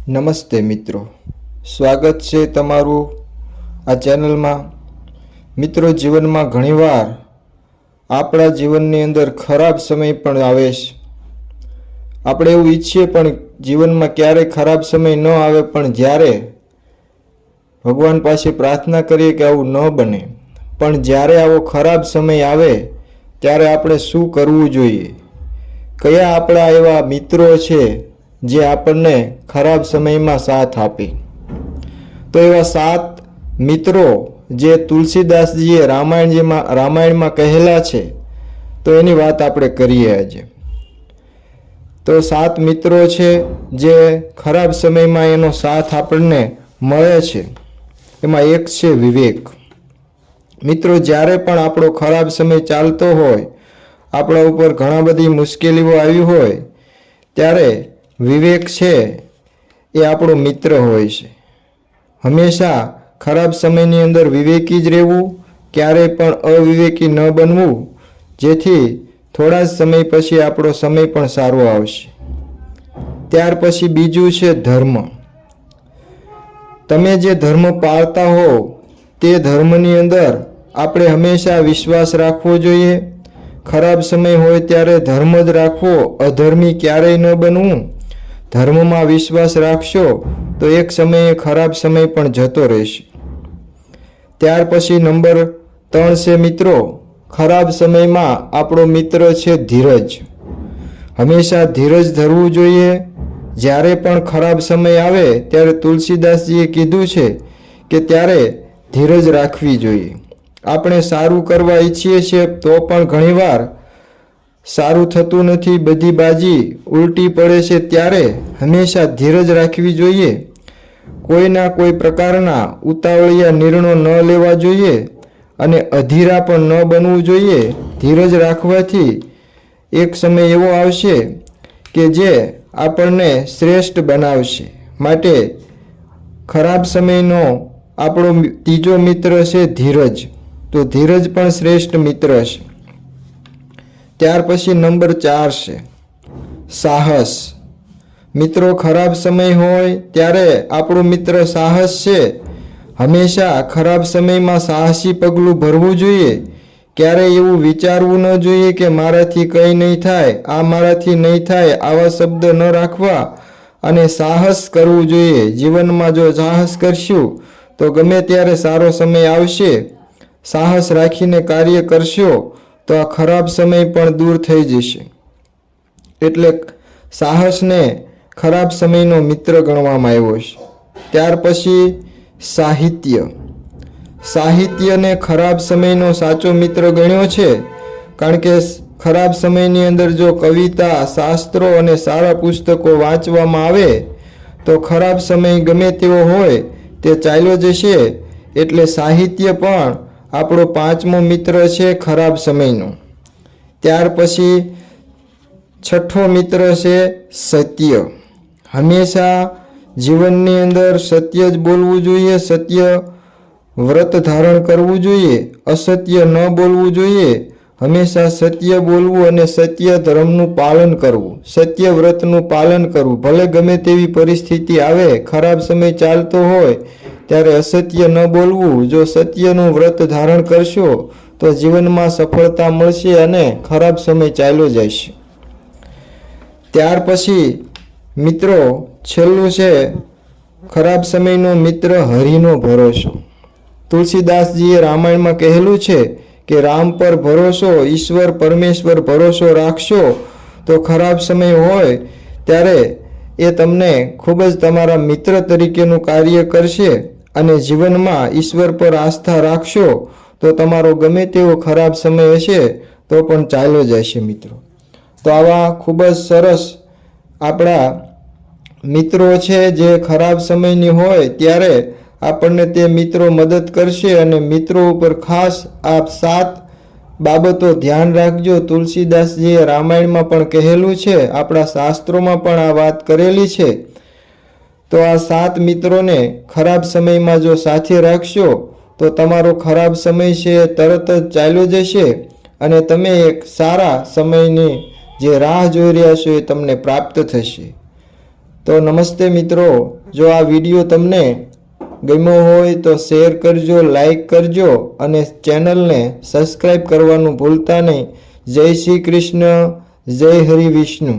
નમસ્તે મિત્રો, સ્વાગત છે તમારું આ ચેનલમાં। મિત્રો, જીવનમાં ઘણીવાર આપણા જીવનની અંદર ખરાબ સમય પણ આવે છે। આપણે એવું ઈચ્છીએ પણ જીવનમાં ક્યારેય ખરાબ સમય ન આવે, પણ જ્યારે ભગવાન પાસે પ્રાર્થના કરીએ કે આવું ન બને, પણ જ્યારે આવો ખરાબ સમય આવે ત્યારે આપણે શું કરવું જોઈએ? કયા આપણા એવા મિત્રો છે જે આપણને ખરાબ સમયમાં સાથ આપે? તો એવા 7 મિત્રો જે તુલસીદાસજીએ રામાયણમાં કહેલા છે, તો એની વાત આપણે કરીએ આજે। તો 7 મિત્રો છે જે ખરાબ સમયમાં એનો સાથ આપણને મળે છે। એમાં એક છે વિવેક। મિત્રો, જ્યારે પણ આપણો ખરાબ સમય ચાલતો હોય, આપણા ઉપર ઘણા બધી મુશ્કેલીઓ આવી હોય, ત્યારે વિવેક છે એ આપણો મિત્ર હોય છે। હંમેશા ખરાબ સમયની અંદર વિવેકી જ રહેવું, ક્યારેય પણ અવિવેકી ન બનવું, જેથી થોડા જ સમય પછી આપણો સમય પણ સારો આવશે। ત્યાર પછી બીજું છે ધર્મ। તમે જે ધર્મ પાળતા હો તે ધર્મની અંદર આપણે હંમેશા વિશ્વાસ રાખવો જોઈએ। ખરાબ સમય હોય ત્યારે ધર્મ જ રાખવો, અધર્મી ક્યારેય ન બનવું। ધર્મમાં વિશ્વાસ રાખશો તો એક સમયે ખરાબ સમય પણ જતો રહેશે। ત્યાર પછી નંબર 3 છે મિત્રો, ખરાબ સમયમાં આપણો મિત્ર છે ધીરજ। હંમેશા ધીરજ ધરવું જોઈએ। જ્યારે પણ ખરાબ સમય આવે ત્યારે તુલસીદાસજીએ કીધું છે કે ત્યારે ધીરજ રાખવી જોઈએ। આપણે સારું કરવા ઈચ્છીએ છીએ તો પણ ઘણીવાર સારું થતું નથી, બધી બાજી ઉલટી પડે છે, ત્યારે હંમેશા ધીરજ રાખવી જોઈએ। કોઈના કોઈ પ્રકારના ઉતાવળિયા નિર્ણયો ન લેવા જોઈએ અને અધીરા પણ ન બનવું જોઈએ। ધીરજ રાખવાથી એક સમય એવો આવશે કે જે આપણને શ્રેષ્ઠ બનાવશે। માટે ખરાબ સમયનો આપણો ત્રીજો મિત્ર છે ધીરજ। તો ધીરજ પણ શ્રેષ્ઠ મિત્ર છે। ત્યાર પછી નંબર 4 છે સાહસ। મિત્રો, ખરાબ સમય હોય ત્યારે આપણો મિત્ર સાહસ છે। હંમેશા ખરાબ સમયમાં સાહસી પગલું ભરવું જોઈએ। ક્યારેય એવું વિચારવું ન જોઈએ કે મારાથી કંઈ નહીં થાય, આ મારાથી નહીં થાય, આવા શબ્દ ન રાખવા અને સાહસ કરવું જોઈએ। જીવનમાં જો સાહસ કરશું તો ગમે ત્યારે સારો સમય આવશે। સાહસ રાખીને કાર્ય કરશો તો આ ખરાબ સમય પણ દૂર થઈ જશે। એટલે સાહસને ખરાબ સમયનો મિત્ર ગણવામાં આવ્યો છે। ત્યાર પછી સાહિત્ય। સાહિત્યને ખરાબ સમયનો સાચો મિત્ર ગણ્યો છે, કારણ કે ખરાબ સમયની અંદર જો કવિતા, શાસ્ત્રો અને સારા પુસ્તકો વાંચવામાં આવે તો ખરાબ સમય ગમે તેવો હોય તે ચાલ્યો જશે। એટલે સાહિત્ય પણ આપણો 5મો મિત્ર છે ખરાબ સમયનો। ત્યાર પછી 6થો મિત્ર છે સત્ય। હંમેશા જીવનની અંદર સત્ય જ બોલવું જોઈએ, સત્ય વ્રત ધારણ કરવું જોઈએ, અસત્ય ન બોલવું જોઈએ। હંમેશા સત્ય બોલવું અને સત્ય ધર્મનું પાલન કરવું, સત્ય વ્રતનું પાલન કરવું। ભલે ગમે તેવી પરિસ્થિતિ આવે, ખરાબ સમય ચાલતો હોય ત્યારે અસત્ય ન બોલવું। જો સત્યનું વ્રત ધારણ કરશો તો જીવનમાં સફળતા મળશે અને ખરાબ સમય ચાલ્યો જશે। ત્યાર પછી મિત્રો છેલ્લું છે ખરાબ સમયનો મિત્ર હરિનો ભરોસો। તુલસીદાસજીએ રામાયણમાં કહેલું છે કે રામ પર ભરોસો, ઈશ્વર પરમેશ્વર ભરોસો રાખશો તો ખરાબ સમય હોય ત્યારે એ તમને ખૂબ જ તમારા મિત્ર તરીકેનું કાર્ય કરશે। અને જીવનમાં ઈશ્વર પર આસ્થા રાખશો તો તમારો ગમે તેવો ખરાબ સમય હશે તો પણ ચાલ્યો જશે મિત્રો। તો આવા ખૂબ જ સરસ આપણા મિત્રો છે જે ખરાબ સમયની હોય ત્યારે આપણને તે મિત્રો મદદ કરશે। અને મિત્રો ઉપર ખાસ આ 7 બાબતો ધ્યાન રાખજો। તુલસીદાસજીએ રામાયણમાં પણ કહેલું છે, આપણા શાસ્ત્રોમાં પણ આ વાત કરેલી છે। તો આ 7 મિત્રોને ખરાબ સમયમાં જો સાથે રાખશો તો તમારો ખરાબ સમય છે તરત જ ચાલ્યો જશે અને તમે એક સારા સમયની જે રાહ જોઈ રહ્યા છો એ તમને પ્રાપ્ત થશે। તો નમસ્તે મિત્રો, જો આ વિડીયો તમને ગમ્યો હોય તો શેર કરજો, લાઈક કરજો અને ચેનલને સબસ્ક્રાઈબ કરવાનું ભૂલતા નહીં. જય શ્રી કૃષ્ણ, જય હરિ વિષ્ણુ.